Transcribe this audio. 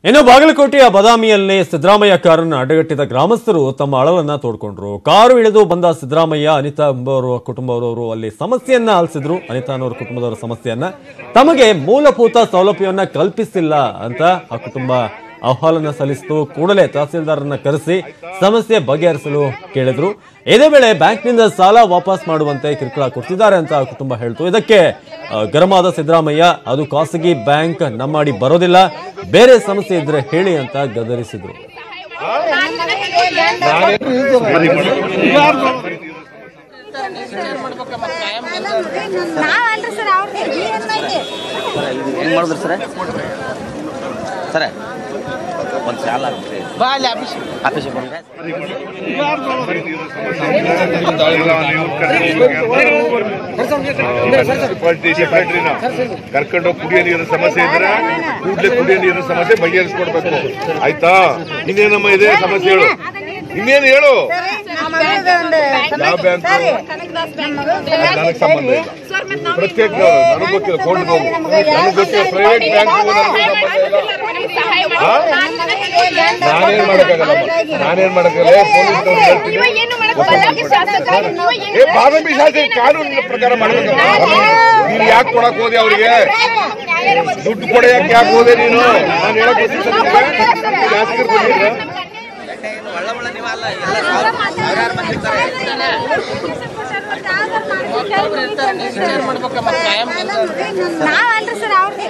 ಇನ್ನು ಬಾಗಲಕೋಟೆಯ ಬದಾಮಿಯಲ್ಲಿ ಸಿದ್ದರಾಮಯ್ಯ ಕಾರನ್ನು ಅಡ್ಡಗಟ್ಟಿದ ಗ್ರಾಮಸ್ಥರು ತಮ್ಮ ಅಳಲನ್ನ ತೋಡ್ಕೊಂಡ್ರು. ಕಾರು ಇಳಿದು ಬಂದ ಸಿದ್ದರಾಮಯ್ಯ ಅನಿತಾ ಎಂಬುವರ ಕುಟುಂಬದವರು ಅಲ್ಲಿ ಸಮಸ್ಯೆಯನ್ನ ಆಲಿಸಿದ್ರು. ಅನಿತಾ ಅನ್ನೋರ ಕುಟುಂಬದವರ ಸಮಸ್ಯೆಯನ್ನ ತಮಗೆ ಮೂಲಭೂತ ಸೌಲಭ್ಯವನ್ನ ಕಲ್ಪಿಸಿಲ್ಲ ಅಂತ ಆ ಕುಟುಂಬ ಅಹವಾಲನ್ನ ಸಲ್ಲಿಸಿತು. ಕೂಡಲೇ ತಹಸೀಲ್ದಾರನ್ನ ಕರೆಸಿ ಸಮಸ್ಯೆ ಬಗೆಹರಿಸಲು ಕೇಳಿದ್ರು. ಇದೇ ವೇಳೆ ಬ್ಯಾಂಕ್ನಿಂದ ಸಾಲ ವಾಪಸ್ ಮಾಡುವಂತೆ ಕಿರುಕುಳ ಕೊಡ್ತಿದ್ದಾರೆ ಅಂತ ಆ ಕುಟುಂಬ ಹೇಳ್ತು. ಇದಕ್ಕೆ ಗರಂ ಆದ ಸಿದ್ದರಾಮಯ್ಯ, ಅದು ಖಾಸಗಿ ಬ್ಯಾಂಕ್, ನಮ್ಮಡಿ ಬರೋದಿಲ್ಲ, ಬೇರೆ ಸಮಸ್ಯೆ ಇದ್ರೆ ಹೇಳಿ ಅಂತ ಗದರಿಸಿದ್ರು. ಒಂದು ಸಾಲ ಕರ್ಕೊಂಡು ಕುಡಿಯೋ ನೀರಿನ ಸಮಸ್ಯೆ ಇದ್ರೆ ಕೂಡಲೇ ಕುಡಿಯೋ ನೀರಿನ ಸಮಸ್ಯೆ ಬಗೆಹರಿಸ್ಕೊಡ್ಬೇಕು. ಆಯ್ತಾ? ಇನ್ನೇನಮ್ಮ ಇದೆ ಸಮಸ್ಯೆಗಳು, ಇನ್ನೇನು ಹೇಳು. ಯಾವ ಬ್ಯಾಂಕ್ ನನಗೆ ಸಂಬಂಧ ಇಲ್ಲ. ಪ್ರತ್ಯೇಕ ನನಗೆ ಗೊತ್ತಿಲ್ಲ, ಕೋರ್ಟ್ಗೆ ಹೋಗು. ನನಗೆ ಗೊತ್ತಿಲ್ಲ, ಪ್ರೈವೇಟ್ ಬ್ಯಾಂಕ್ ನಾನೇನ್ ಮಾಡಕ್ಕಾಗಲ್ಲ. ಪೊಲೀಸ್ ಹೇಳ್ತೀನಿ, ಬಾದಾಮಿ ಶಾಸಕ ಕಾನೂನಿನ ಪ್ರಕಾರ ಮಾಡ್ಬೇಕಮ್ಮ. ನೀನು ಯಾಕೆ ಕೊಡಕ್ ಹೋದೆ ಅವ್ರಿಗೆ? ದುಡ್ಡು ಕೊಡಕ್ಕೆ ಯಾಕೆ ಹೋದೆ ನೀನು? ನಾನು ಹೇಳಕ್ ಶಾಸಕರು ಬಂದಿದ್ರ ನಾವಲ್ರಿ ಸರ್ ಅವ್ರಿಗೆ